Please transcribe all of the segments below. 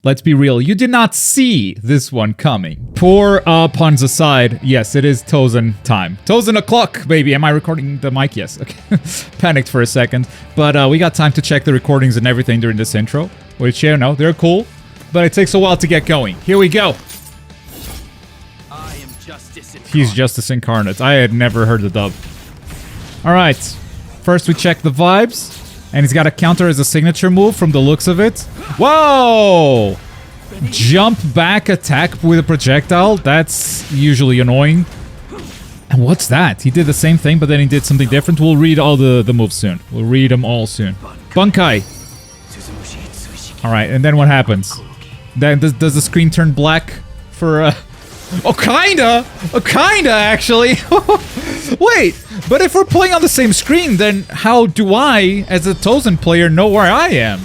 Let's be real, you did not see this one coming. Poor puns aside, yes, it is Tosen time. Tosen o'clock, baby. Am I recording the mic? Yes. Okay. Panicked for a second. But we got time to check the recordings and everything during this intro. Which, you know, they're cool. But it takes a while to get going. Here we go. I am Justice Incarnate. He's Justice Incarnate. I had never heard the dub. Alright. First we check the vibes. And he's got a counter as a signature move from the looks of it. Whoa! Jump back attack with a projectile? That's usually annoying. And what's that? He did the same thing, but then he did something different. We'll read all the moves soon. We'll read them all soon. Bankai! Alright, and then what happens? Then does the screen turn black for Oh, kinda! Oh, kinda, actually! Wait, but if we're playing on the same screen, then how do I, as a Tosen player, know where I am?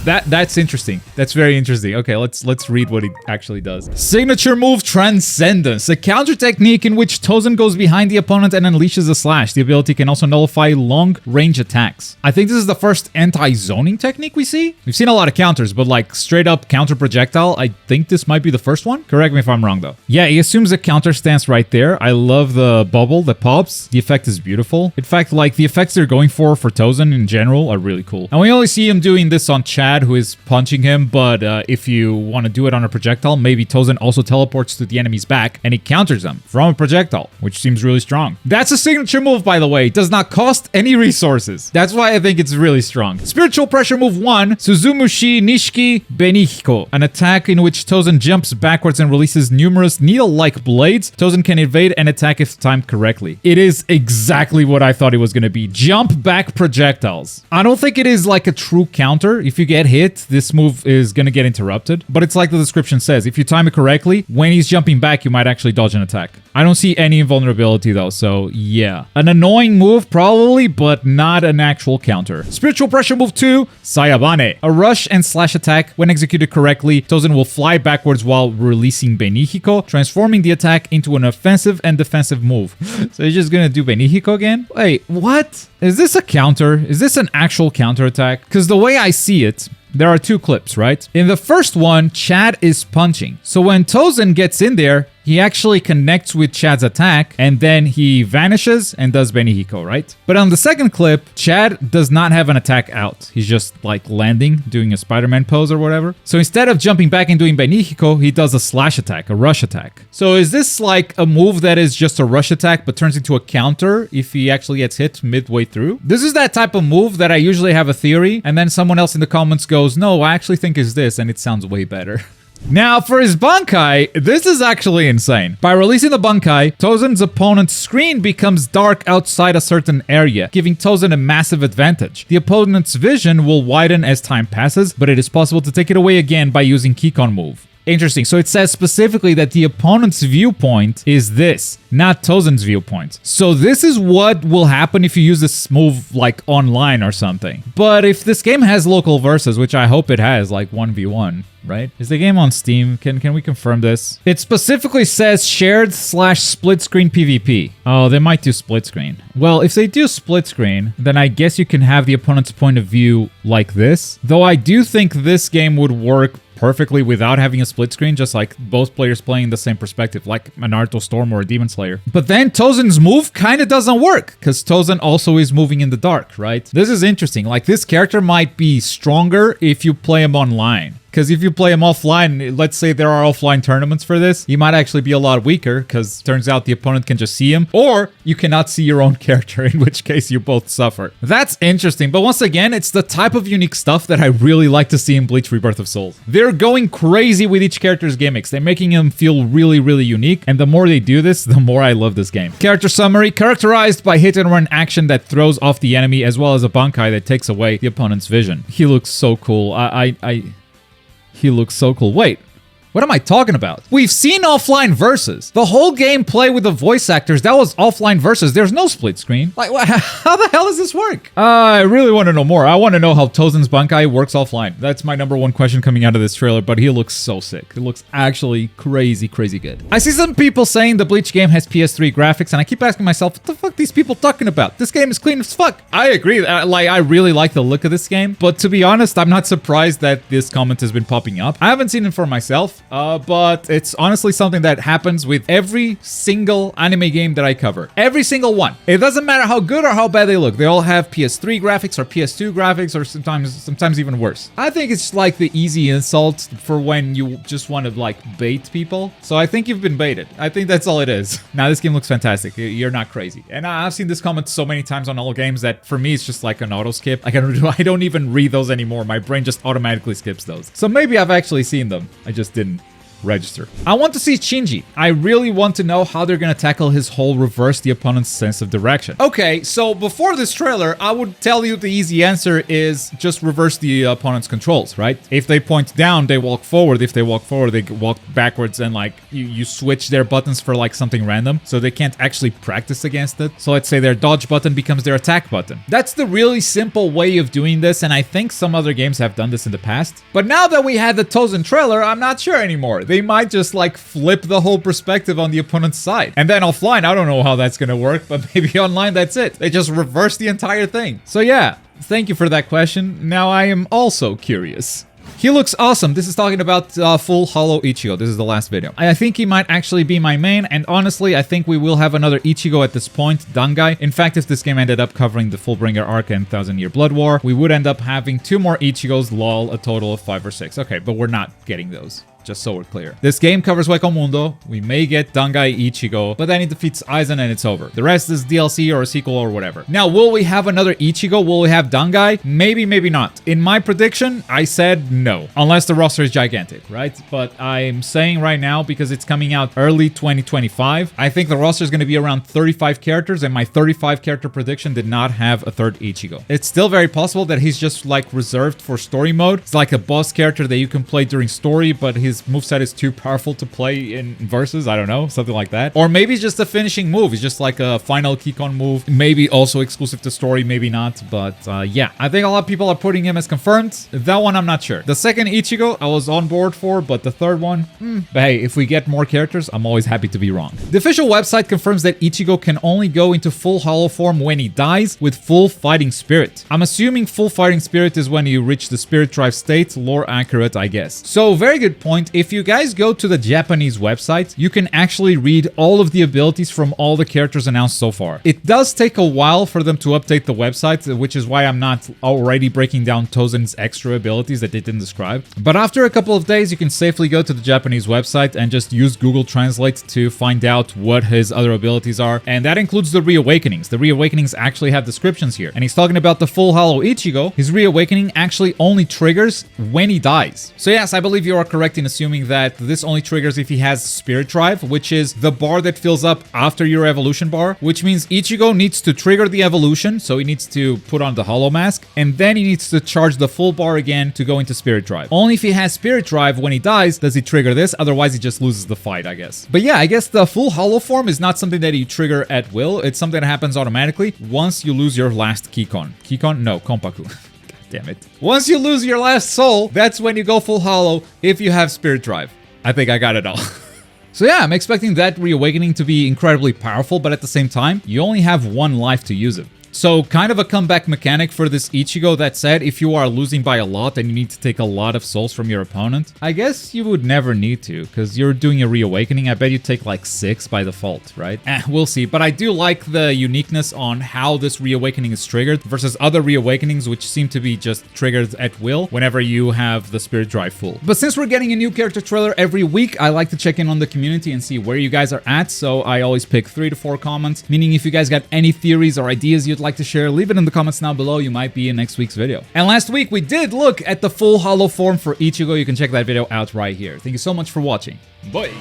That's interesting. That's very interesting. Okay, let's read what it actually does. Signature move Transcendence, a counter technique in which Tosen goes behind the opponent and unleashes a slash. The ability can also nullify long-range attacks. I think this is the first anti-zoning technique we see. We've seen a lot of counters, but like straight up counter projectile, I think this might be the first one. Correct me if I'm wrong though. Yeah, he assumes a counter stance right there. I love the bubble that pops. The effect is beautiful. In fact, like the effects they're going for Tosen in general are really cool. And we only see him doing this on Chad, who is punching him, but if you want to do it on a projectile, maybe Tosen also teleports to the enemy's back and he counters them from a projectile, which seems really strong. That's a signature move, by the way. It does not cost any resources. That's why I think it's really strong. Spiritual pressure move 1, Suzumushi Nishiki Benihiko, an attack in which Tosen jumps backwards and releases numerous needle-like blades. Tosen can evade and attack if timed correctly. It is exactly what I thought it was going to be. Jump back projectiles. I don't think it is like a true counter. If you get hit, this move is going to get interrupted, but it's like the description says. If you time it correctly, when he's jumping back, you might actually dodge an attack. I don't see any invulnerability though, so yeah. An annoying move probably, but not an actual counter. Spiritual pressure move 2, Sayabane. A rush and slash attack. When executed correctly, Tosen will fly backwards while releasing Benihiko, transforming the attack into an offensive and defensive move. So he's just going to do Benihiko again? Wait, what? Is this a counter? Is this an actual counter attack? Because the way I see it, there are two clips, right? In the first one, Chad is punching. So when Tosen gets in there, he actually connects with Chad's attack and then he vanishes and does Benihiko, right? But on the second clip, Chad does not have an attack out. He's just like landing, doing a Spider-Man pose or whatever. So instead of jumping back and doing Benihiko, he does a slash attack, a rush attack. So is this like a move that is just a rush attack but turns into a counter if he actually gets hit midway through? This is that type of move that I usually have a theory and then someone else in the comments goes, no, I actually think it's this, and it sounds way better. Now, for his Bankai, this is actually insane. By releasing the Bankai, Tosen's opponent's screen becomes dark outside a certain area, giving Tosen a massive advantage. The opponent's vision will widen as time passes, but it is possible to take it away again by using Kikon move. Interesting. So it says specifically that the opponent's viewpoint is this, not Tosen's viewpoint. So this is what will happen if you use this move like online or something. But if this game has local versus, which I hope it has, like 1v1, right? Is the game on Steam? Can we confirm this? It specifically says shared/split screen PvP. Oh, they might do split screen. Well, if they do split screen, then I guess you can have the opponent's point of view like this. Though I do think this game would work perfectly without having a split screen, just like both players playing the same perspective, like a Naruto Storm or a Demon Slayer. But then Tosen's move kind of doesn't work, because Tosen also is moving in the dark, right? This is interesting. Like, this character might be stronger if you play him online. Because if you play him offline, let's say there are offline tournaments for this, he might actually be a lot weaker because turns out the opponent can just see him, or you cannot see your own character, in which case you both suffer. That's interesting, but once again, it's the type of unique stuff that I really like to see in Bleach Rebirth of Souls. They're going crazy with each character's gimmicks. They're making him feel really, really unique, and the more they do this, the more I love this game. Character summary: characterized by hit and run action that throws off the enemy, as well as a Bankai that takes away the opponent's vision. He looks so cool. He looks so cool. Wait, What am I talking about? We've seen offline verses. The whole gameplay with the voice actors, that was offline verses. There's no split screen. Like, how the hell does this work? I really want to know more. I want to know how Tosen's Bankai works offline. That's my number one question coming out of this trailer, but he looks so sick. It looks actually crazy, crazy good. I see some people saying the Bleach game has PS3 graphics, and I keep asking myself, what the fuck are these people talking about? This game is clean as fuck. I agree. I really like the look of this game, but to be honest, I'm not surprised that this comment has been popping up. I haven't seen it for myself, but it's honestly something that happens with every single anime game that I cover. Every single one. It doesn't matter how good or how bad they look. They all have PS3 graphics or PS2 graphics, or sometimes even worse. I think it's like the easy insult for when you just want to like bait people. So I think you've been baited. I think that's all it is. Now this game looks fantastic. You're not crazy. And I've seen this comment so many times on all games that for me it's just like an auto skip. I don't even read those anymore. My brain just automatically skips those. So maybe I've actually seen them. I just didn't register. I want to see Shinji. I really want to know how they're gonna tackle his whole reverse the opponent's sense of direction. Okay, so before this trailer, I would tell you the easy answer is just reverse the opponent's controls, right? If they point down, they walk forward. If they walk forward, they walk backwards, and like you switch their buttons for like something random, so they can't actually practice against it. So let's say their dodge button becomes their attack button. That's the really simple way of doing this, and I think some other games have done this in the past. But now that we had the Tosen trailer, I'm not sure anymore. They might just like flip the whole perspective on the opponent's side. And then offline, I don't know how that's gonna work, but maybe online, that's it. They just reverse the entire thing. So yeah, thank you for that question. Now I am also curious. He looks awesome. This is talking about full Hollow Ichigo. This is the last video. I think he might actually be my main, and honestly, I think we will have another Ichigo at this point, Dangai. In fact, if this game ended up covering the Fullbringer arc and 1000-Year Blood War, we would end up having 2 more Ichigos, lol, a total of 5 or 6. Okay, but we're not getting those. Just so we're clear. This game covers Hueco Mundo. We may get Dangai Ichigo, but then he defeats Aizen and it's over. The rest is DLC or a sequel or whatever. Now, will we have another Ichigo? Will we have Dangai? Maybe, maybe not. In my prediction, I said no. Unless the roster is gigantic, right? But I'm saying right now, because it's coming out early 2025, I think the roster is going to be around 35 characters, and my 35 character prediction did not have a third Ichigo. It's still very possible that he's just like reserved for story mode. It's like a boss character that you can play during story, but his moveset is too powerful to play in versus, I don't know, something like that. Or maybe it's just a finishing move. It's just like a final Kikon move. Maybe also exclusive to story, maybe not. But yeah, I think a lot of people are putting him as confirmed. That one, I'm not sure. The second Ichigo, I was on board for, but the third one, But hey, if we get more characters, I'm always happy to be wrong. The official website confirms that Ichigo can only go into full hollow form when he dies with full fighting spirit. I'm assuming full fighting spirit is when you reach the spirit drive state. Lore accurate, I guess. So very good point. If you guys go to the Japanese website, you can actually read all of the abilities from all the characters announced so far. It does take a while for them to update the website, which is why I'm not already breaking down Tosen's extra abilities that they didn't describe. But after a couple of days, you can safely go to the Japanese website and just use Google Translate to find out what his other abilities are. And that includes the Reawakenings. The Reawakenings actually have descriptions here. And he's talking about the full hollow Ichigo. His Reawakening actually only triggers when he dies. So yes, I believe you are correct in assuming that this only triggers if he has Spirit Drive, which is the bar that fills up after your evolution bar, which means Ichigo needs to trigger the evolution, so he needs to put on the Hollow Mask, and then he needs to charge the full bar again to go into Spirit Drive. Only if he has Spirit Drive when he dies does he trigger this, otherwise he just loses the fight, I guess. But yeah, I guess the full Hollow form is not something that you trigger at will, it's something that happens automatically once you lose your last Kikon. Kikon? No, Konpaku. Damn it. Once you lose your last soul, that's when you go full hollow if you have Spirit Drive. I think I got it all. So yeah, I'm expecting that Reawakening to be incredibly powerful, but at the same time, you only have 1 life to use it. So kind of a comeback mechanic for this Ichigo. That said, if you are losing by a lot and you need to take a lot of souls from your opponent, I guess you would never need to, because you're doing a Reawakening. I bet you take like 6 by default, right? We'll see. But I do like the uniqueness on how this Reawakening is triggered versus other Reawakenings, which seem to be just triggered at will whenever you have the Spirit Drive full. But since we're getting a new character trailer every week, I like to check in on the community and see where you guys are at. So I always pick 3 to 4 comments, meaning if you guys got any theories or ideas you'd like to share, leave it in the comments down below. You might be in next week's video. And last week we did look at the full hollow form for Ichigo. You can check that video out right here. Thank you so much for watching. Bye.